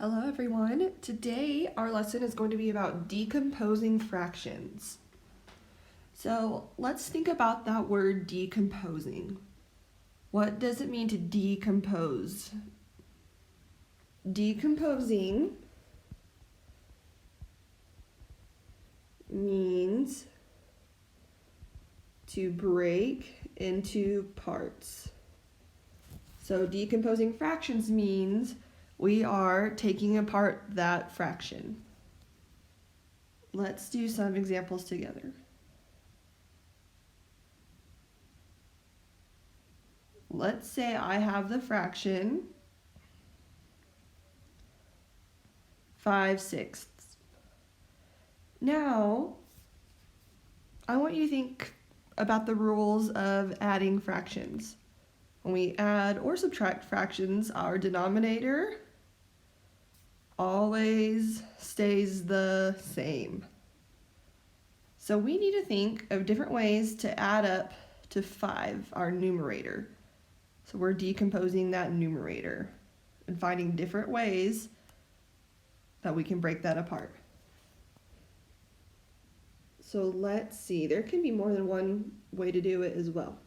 Hello everyone. Today our lesson is going to be about decomposing fractions. So let's think about that word decomposing. What does it mean to decompose? Decomposing means to break into parts. So decomposing fractions means we are taking apart that fraction. Let's do some examples together. Let's say I have the fraction 5/6. Now, I want you to think about the rules of adding fractions. When we add or subtract fractions, our denominator always stays the same. So we need to think of different ways to add up to 5, our numerator. So we're decomposing that numerator and finding different ways that we can break that apart. So let's see, there can be more than one way to do it as well.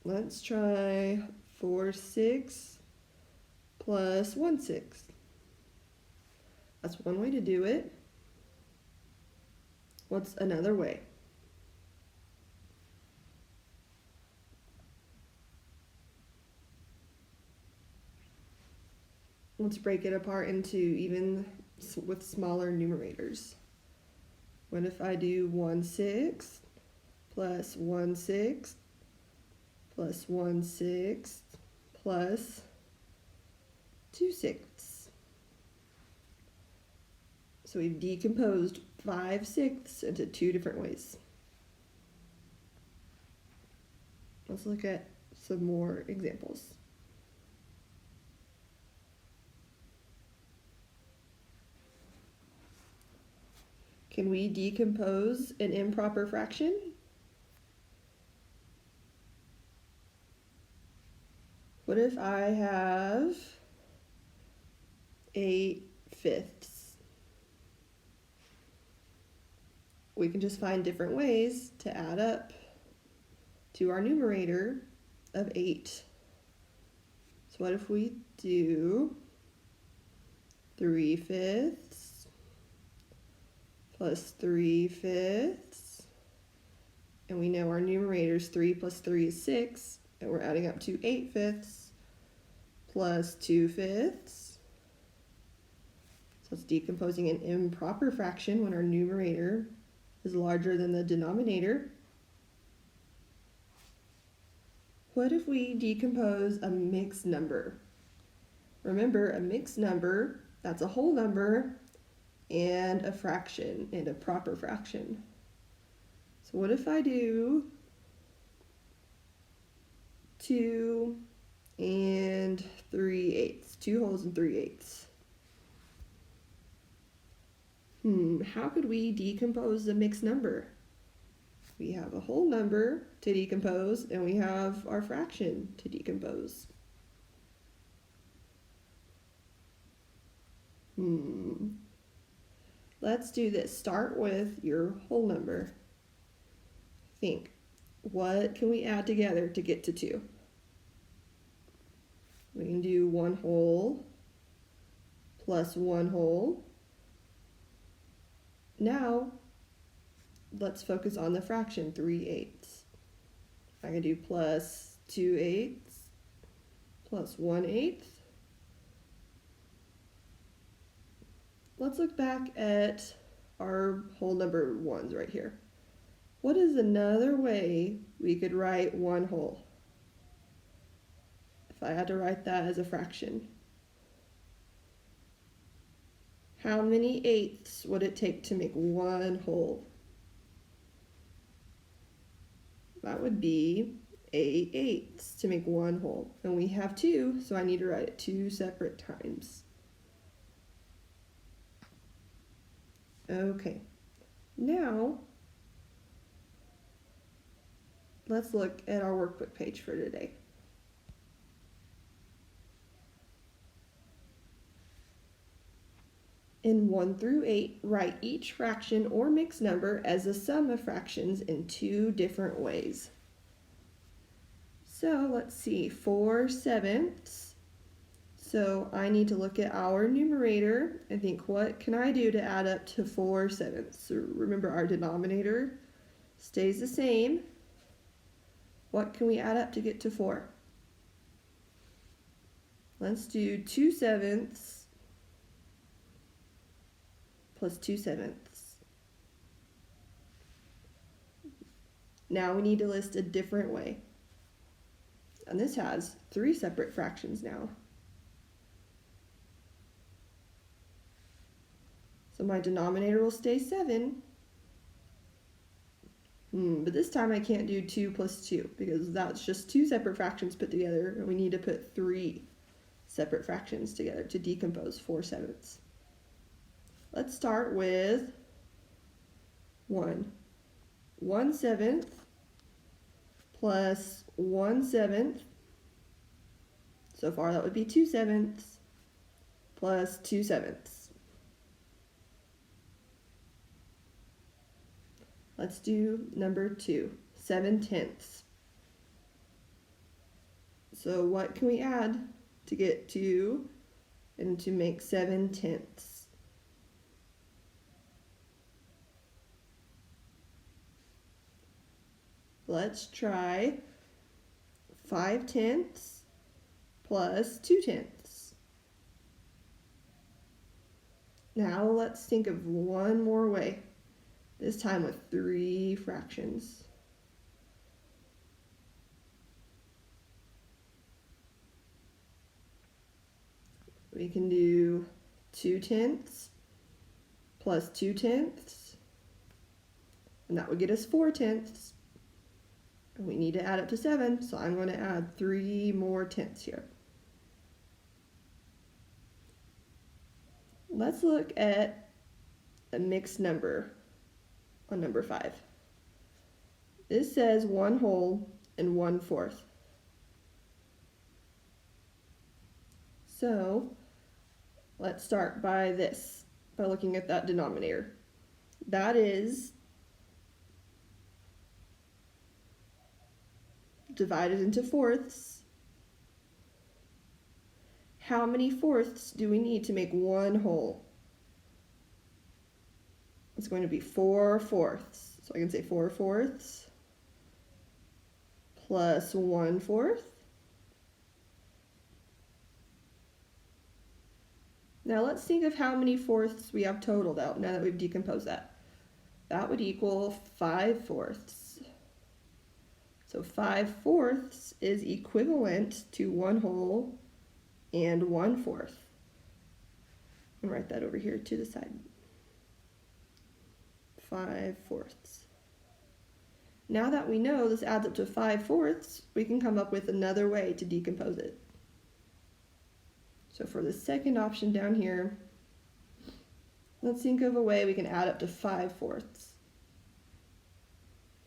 Let's try 4/6 plus 1/6. That's one way to do it. What's another way? Let's break it apart into even with smaller numerators. What if I do 1/6 plus 1/6 plus 1/6 plus 2/6? So we've decomposed 5/6 into two different ways. Let's look at some more examples. Can we decompose an improper fraction? What if I have 8/5? We can just find different ways to add up to our numerator of 8. So what if we do 3/5 plus 3/5, and we know our numerator is 3 plus 3 is 6, and we're adding up to 8/5 plus 2/5. So it's decomposing an improper fraction when our numerator is larger than the denominator. What if we decompose a mixed number? Remember, a mixed number, that's a whole number and a fraction, and a proper fraction. So what if I do 2 and 3/8, 2 wholes and 3/8? How could we decompose a mixed number? We have a whole number to decompose, and we have our fraction to decompose. Let's do this. Start with your whole number. Think, what can we add together to get to 2? We can do 1 whole plus 1 whole. Now, let's focus on the fraction, 3/8. I can do plus 2/8 plus 1/8. Let's look back at our whole number ones right here. What is another way we could write 1 whole? If I had to write that as a fraction, how many eighths would it take to make 1 whole? That would be 8/8 to make 1 whole. And we have 2, so I need to write it 2 separate times. Okay, now let's look at our workbook page for today. In 1 through 8, write each fraction or mixed number as a sum of fractions in 2 different ways. So let's see, 4/7. So I need to look at our numerator and think, what can I do to add up to 4/7? So remember, our denominator stays the same. What can we add up to get to 4? Let's do 2/7 plus 2/7. Now we need to list a different way. And this has 3 separate fractions now. So my denominator will stay 7. But this time I can't do 2 plus 2 because that's just 2 separate fractions put together, and we need to put 3 separate fractions together to decompose 4/7. Let's start with 1. 1/7 plus 1/7. So far that would be 2/7 plus 2/7. Let's do number 2, 7/10. So what can we add to get 2 and to make 7/10? Let's try 5/10 plus 2/10. Now let's think of one more way, this time with 3 fractions. We can do 2/10 plus 2/10, and that would get us 4/10. We need to add up to 7, so I'm going to add 3 more tenths here. Let's look at a mixed number on number 5. This says 1 whole and 1/4. So let's start by looking at that denominator. That is divided into fourths. How many fourths do we need to make 1 whole? It's going to be 4/4. So I can say 4/4 plus 1/4. Now let's think of how many fourths we have totaled out now that we've decomposed that. That would equal 5/4. So 5/4 is equivalent to 1 whole and 1/4. I'll write that over here to the side. 5/4. Now that we know this adds up to 5/4, we can come up with another way to decompose it. So for the second option down here, let's think of a way we can add up to 5/4.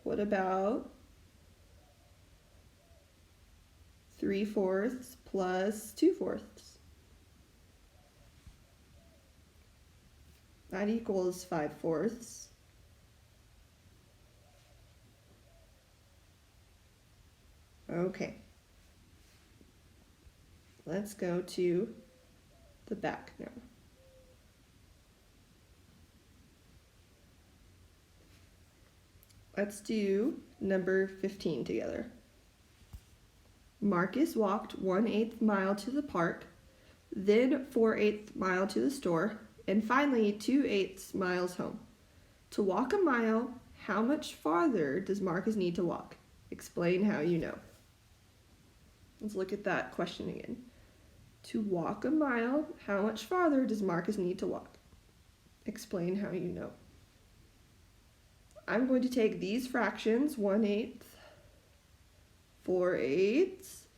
What about 3/4 plus 2/4? That equals 5/4. Okay. Let's go to the back now. Let's do number 15 together. Marcus walked 1/8 mile to the park, then 4/8 mile to the store, and finally 2/8 miles home. To walk a mile, how much farther does Marcus need to walk? Explain how you know. Let's look at that question again. To walk a mile, how much farther does Marcus need to walk? Explain how you know. I'm going to take these fractions, 1/8, 4/8,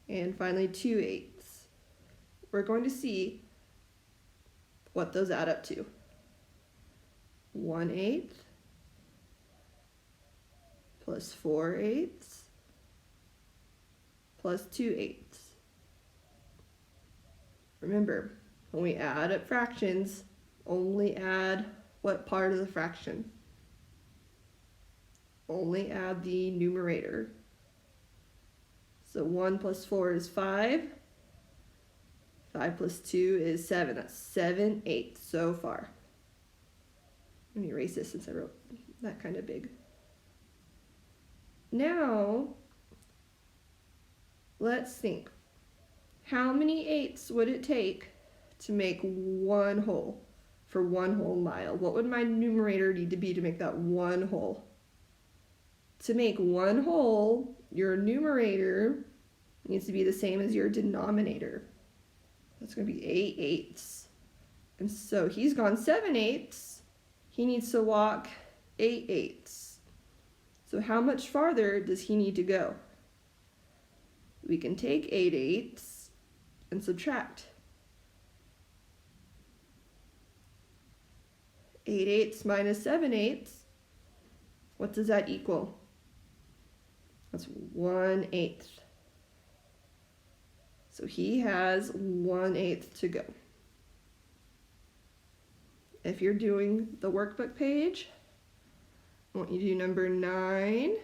and finally 2/8. We're going to see what those add up to. 1/8 plus 4/8 plus 2/8. Remember, when we add up fractions, Only add what part of the fraction? Only add the numerator. So 1 plus 4 is 5. 5 plus 2 is 7. That's 7/8 so far. Let me erase this since I wrote that kind of big. Now, let's think. How many eighths would it take to make one whole for one whole mile? What would my numerator need to be to make that one whole? To make one whole, your numerator needs to be the same as your denominator. That's going to be 8/8. And so he's gone 7/8. He needs to walk 8/8. So how much farther does he need to go? We can take 8/8 and subtract. 8/8 minus 7/8. What does that equal? That's 1/8. So he has 1/8 to go. If you're doing the workbook page, I want you to do number 9,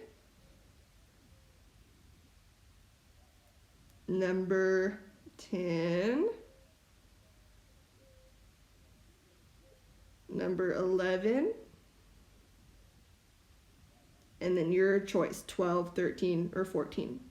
number 10, number 11, and then your choice, 12, 13, or 14.